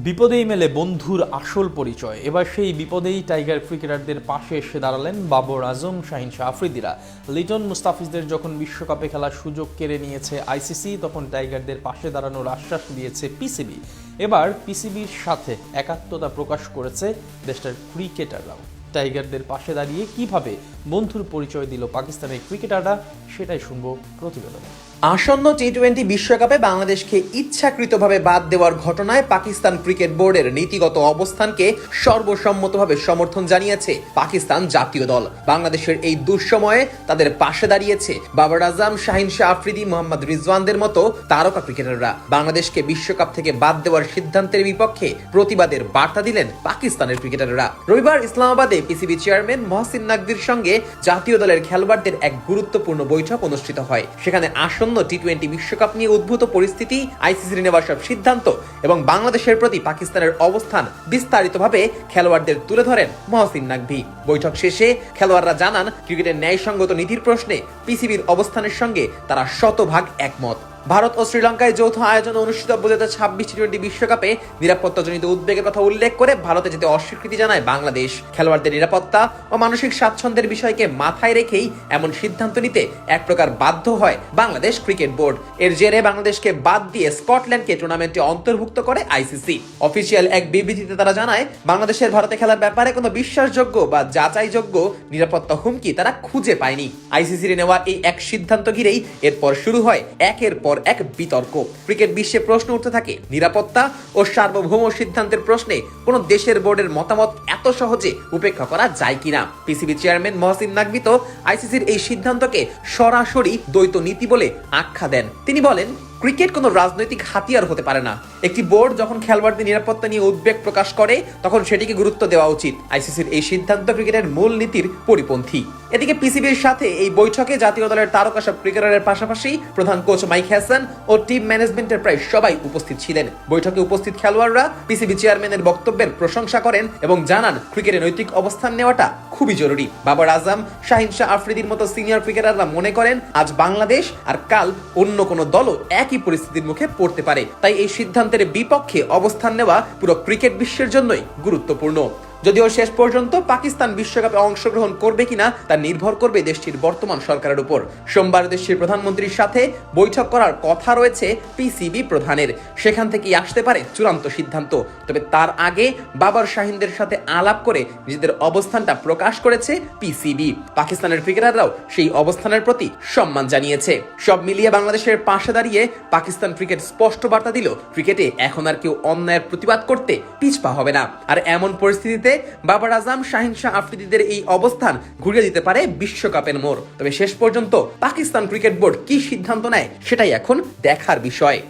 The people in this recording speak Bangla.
বিপদেই মেলে বন্ধুর আসল পরিচয়। এবার সেই বিপদেই টাইগার ক্রিকেটারদের পাশে এসে দাঁড়ালেন বাবর আজম, শাহিন শাহ আফ্রিদিরা। লিটন মুস্তাফিজদের যখন বিশ্বকাপে খেলার সুযোগ কেড়ে নিয়েছে আইসিসি, তখন টাইগারদের পাশে দাঁড়ানোর আশ্বাস দিয়েছে পিসিবি। এবার পিসিবির সাথে একাত্মতা প্রকাশ করেছে দেশটার ক্রিকেটাররাও। টাইগারদের পাশে দাঁড়িয়ে কিভাবে বন্ধুর পরিচয় দিল পাকিস্তানের ক্রিকেটাররা, সেটাই শুনবো প্রতিবেদনে। আসন্ন টি-20 বিশ্বকাপে বাংলাদেশকে ইচ্ছাকৃতভাবে বাদ দেওয়ার ঘটনায় পাকিস্তান ক্রিকেট বোর্ডের নীতিগত অবস্থানকে সর্বসম্মতভাবে সমর্থন জানিয়েছে পাকিস্তান জাতীয় দল। বাংলাদেশের এই দুঃসময়ে তাদের পাশে দাঁড়িয়েছে বাবর আজম, শাহিন শাহ আফ্রিদি, মোহাম্মদ রিজওয়ানদের মতো তারকা ক্রিকেটাররা। বাংলাদেশকে বিশ্বকাপ থেকে বাদ দেওয়ার সিদ্ধান্তের বিপক্ষে প্রতিবাদের বার্তা দিলেন পাকিস্তানের ক্রিকেটাররা। রবিবার ইসলামাবাদে পিসিবি চেয়ারম্যান মহসিন নাকভির সঙ্গে জাতীয় দলের খেলোয়াড়দের এক গুরুত্বপূর্ণ বৈঠক অনুষ্ঠিত হয়। সেখানে আসন্ন টি-20 বিশ্বকাপ নিয়ে উদ্ভূত পরিস্থিতি, আইসিসির নেওয়া সব সিদ্ধান্ত এবং বাংলাদেশের প্রতি পাকিস্তানের অবস্থান বিস্তারিতভাবে খেলোয়াড়দের তুলে ধরেন মহসিন নাকভি। বৈঠক শেষে খেলোয়াড়রা জানান, ক্রিকেটের ন্যায়সঙ্গত নীতির প্রশ্নে পিসিবির অবস্থানের সঙ্গে তারা শতভাগ একমত। ভারত ও শ্রীলঙ্কায় যৌথ আয়োজনে অনুষ্ঠিত 2026 টি-20 বিশ্বকাপে নিরাপত্তাজনিত উদ্বেগের কথা উল্লেখ করে ভারতে যেতে অস্বীকৃতি জানায় বাংলাদেশ। খেলোয়াড়দের নিরাপত্তা ও মানসিক স্বাচ্ছন্দ্যের বিষয়কে মাথায় রেখেই এমন সিদ্ধান্ত নিতে এক প্রকার বাধ্য হয় বাংলাদেশ ক্রিকেট বোর্ড। এর জেরে বাংলাদেশকে বাদ দিয়ে স্কটল্যান্ডকে টুর্নামেন্টে অন্তর্ভুক্ত করে আইসিসি। অফিসিয়াল এক বিবৃতিতে তারা জানায়, বাংলাদেশের ভারতে খেলার ব্যাপারে কোনো বিশ্বাসযোগ্য বা যাচাইযোগ্য নিরাপত্তা হুমকি তারা খুঁজে পায়নি। আইসিসির নেওয়া এই এক সিদ্ধান্ত ঘিরেই এরপর শুরু হয় একের পর এক বিতর্ক। ক্রিকেট বিশ্বে প্রশ্ন উঠতে থাকে, নিরাপত্তা ও সার্বভৌম সিদ্ধান্তের প্রশ্নে কোন দেশের বোর্ডের মতামত এত সহজে উপেক্ষা করা যায় কিনা। পিসিবি চেয়ারম্যান মহসিন নাকভি তো আইসিসির এই সিদ্ধান্তকে সরাসরি দ্বৈত নীতি বলে আখ্যা দেন। তিনি বলেন, ক্রিকেট কোনো রাজনৈতিক হাতিয়ার হতে পারে না। একটি বোর্ড যখন খেলোয়াড়দের নিরাপত্তা নিয়ে উদ্বেগ প্রকাশ করে, তখন সেটিকে গুরুত্ব দেওয়া উচিত। আইসিসির এই সিদ্ধান্ত ক্রিকেটের মূল নীতির পরিপন্থী। এদিকে পিসিবির সাথে এই বৈঠকে জাতীয় দলের তারকা সব ক্রিকেটারের পাশাপাশি প্রধান কোচ মাইক হ্যাসন ও টিম ম্যানেজমেন্টের প্রায় সবাই উপস্থিত ছিলেন। বৈঠকে উপস্থিত খেলোয়াড়রা পিসিবি চেয়ারম্যানের বক্তব্যের প্রশংসা করেন এবং জানান, ক্রিকেটের নৈতিক অবস্থান নেওয়াটা খুবই জরুরি। বাবর আজম, শাহিন শাহ আফ্রিদির মতো সিনিয়র ক্রিকেটাররা মনে করেন, আজ বাংলাদেশ আর কাল অন্য কোনো দলও একই পরিস্থিতির মুখে পড়তে পারে। তাই এই সিদ্ধান্তের বিপক্ষে অবস্থান নেওয়া পুরো ক্রিকেট বিশ্বের জন্যই গুরুত্বপূর্ণ। যদিও শেষ পর্যন্ত পাকিস্তান বিশ্বকাপে অংশগ্রহণ করবে কিনা তা নির্ভর করবে দেশটির বর্তমান সরকারের উপর। সোমবার দেশটির প্রধানমন্ত্রীর সাথে বৈঠক করার কথা রয়েছে পিসিবি প্রধানের। সেখান থেকেই আসতে পারে চূড়ান্ত সিদ্ধান্ত। তবে তার আগে বাবর শাহিনদের সাথে আলাপ করে নিজেদের অবস্থানটা প্রকাশ করেছে পিসিবি। পাকিস্তানের ক্রিকেটাররাও সেই অবস্থানের প্রতি সম্মান জানিয়েছে। সব মিলিয়ে বাংলাদেশের পাশে দাঁড়িয়ে পাকিস্তান ক্রিকেট স্পষ্ট বার্তা দিল, ক্রিকেটে এখন আর কেউ অন্যায়ের প্রতিবাদ করতে পিছপা হবে না। আর এমন পরিস্থিতিতে বাবর আজম, শাহিন শাহ আফ্রিদিদের এই অবস্থান ঘুরিয়ে দিতে পারে বিশ্বকাপের মোড়। তবে শেষ পর্যন্ত পাকিস্তান ক্রিকেট বোর্ড কি সিদ্ধান্ত নেয়, সেটাই এখন দেখার বিষয়।